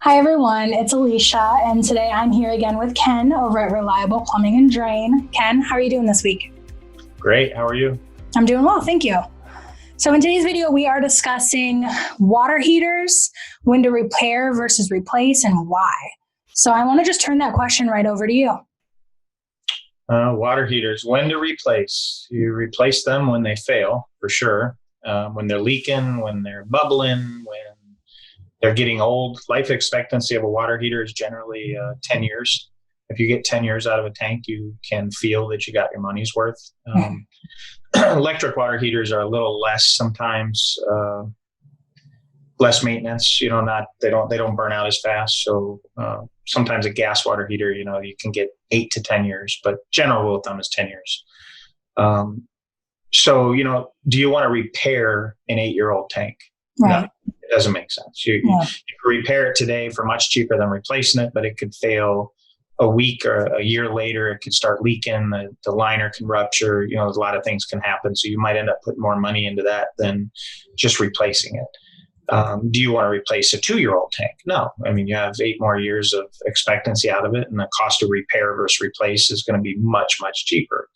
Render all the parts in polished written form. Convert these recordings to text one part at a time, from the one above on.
Hi everyone, it's Alicia, and today I'm here again with Ken over at Reliable Plumbing and Drain. Ken, how are you doing this week? Great. How are you? I'm doing well, thank you. So in today's video, we are discussing water heaters, when to repair versus replace, and why. So I want to just turn that question right over to you. Water heaters, when to replace. You replace them when they fail, for sure. When they're leaking, when they're bubbling, when they're getting old. Life expectancy of a water heater is generally 10 years. If you get 10 years out of a tank, you can feel that you got your money's worth. Electric water heaters are a little less sometimes, less maintenance. They don't burn out as fast. So sometimes a gas water heater, you can get 8 to 10 years, but general rule of thumb is 10 years. So do you want to repair an 8-year-old tank? Right. No, it doesn't make sense. You can repair it today for much cheaper than replacing it, but it could fail a week or a year later. It could start leaking. The liner can rupture. A lot of things can happen. So you might end up putting more money into that than just replacing it. Do you want to replace a 2-year-old tank? No. I mean, you have 8 more years of expectancy out of it, and the cost of repair versus replace is going to be much, much cheaper.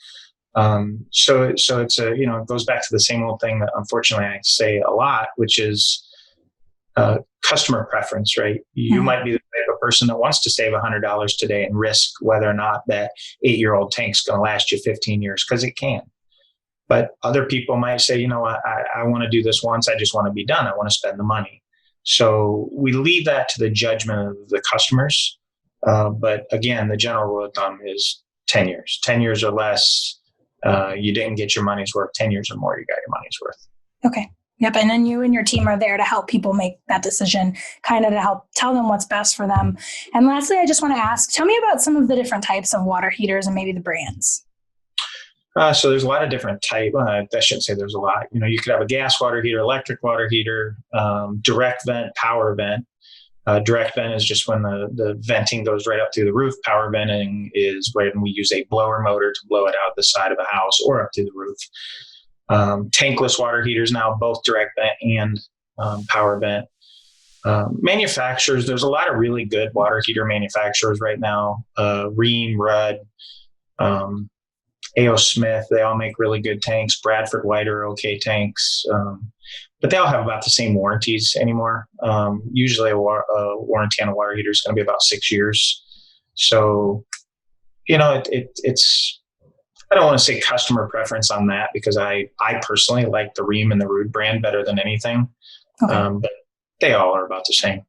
So it's it goes back to the same old thing that unfortunately I say a lot, which is customer preference, right? You might be the type of person that wants to save $100 today and risk whether or not that 8-year-old tank's going to last you 15 years, because it can. But other people might say, I want to do this once. I just want to be done. I want to spend the money. So we leave that to the judgment of the customers. But again, the general rule of thumb is 10 years. 10 years or less, you didn't get your money's worth. 10 years or more, you got your money's worth. Okay. Yep. And then you and your team are there to help people make that decision, kind of to help tell them what's best for them. And lastly, I just want to ask, tell me about some of the different types of water heaters and maybe the brands. So there's a lot of different type. I shouldn't say there's a lot. You could have a gas water heater, electric water heater, direct vent, power vent. Direct vent is just when the venting goes right up through the roof. Power venting is when we use a blower motor to blow it out the side of a house or up to the roof. Tankless water heaters now, both direct vent and power vent. Manufacturers, there's a lot of really good water heater manufacturers right now. Rheem, Rudd, A.O. Smith, they all make really good tanks. Bradford White are okay tanks. But they all have about the same warranties anymore. Usually a warranty on a water heater is going to be about 6 years. So, it's, I don't want to say customer preference on that, because I personally like the Rheem and the Ruud brand better than anything. Okay. But they all are about the same.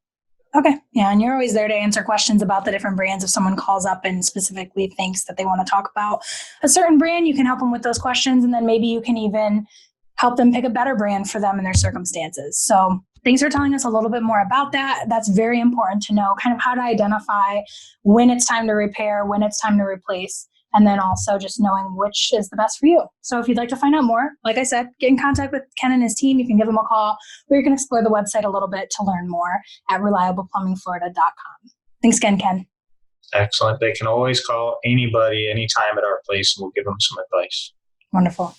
Okay. Yeah. And you're always there to answer questions about the different brands. If someone calls up and specifically thinks that they want to talk about a certain brand, you can help them with those questions. And then maybe you can even help them pick a better brand for them and their circumstances. So thanks for telling us a little bit more about that. That's very important to know, kind of how to identify when it's time to repair, when it's time to replace, and then also just knowing which is the best for you. So if you'd like to find out more, like I said, get in contact with Ken and his team. You can give them a call, or you can explore the website a little bit to learn more at reliableplumbingflorida.com. Thanks again, Ken. Excellent. They can always call anybody, anytime at our place, and we'll give them some advice. Wonderful.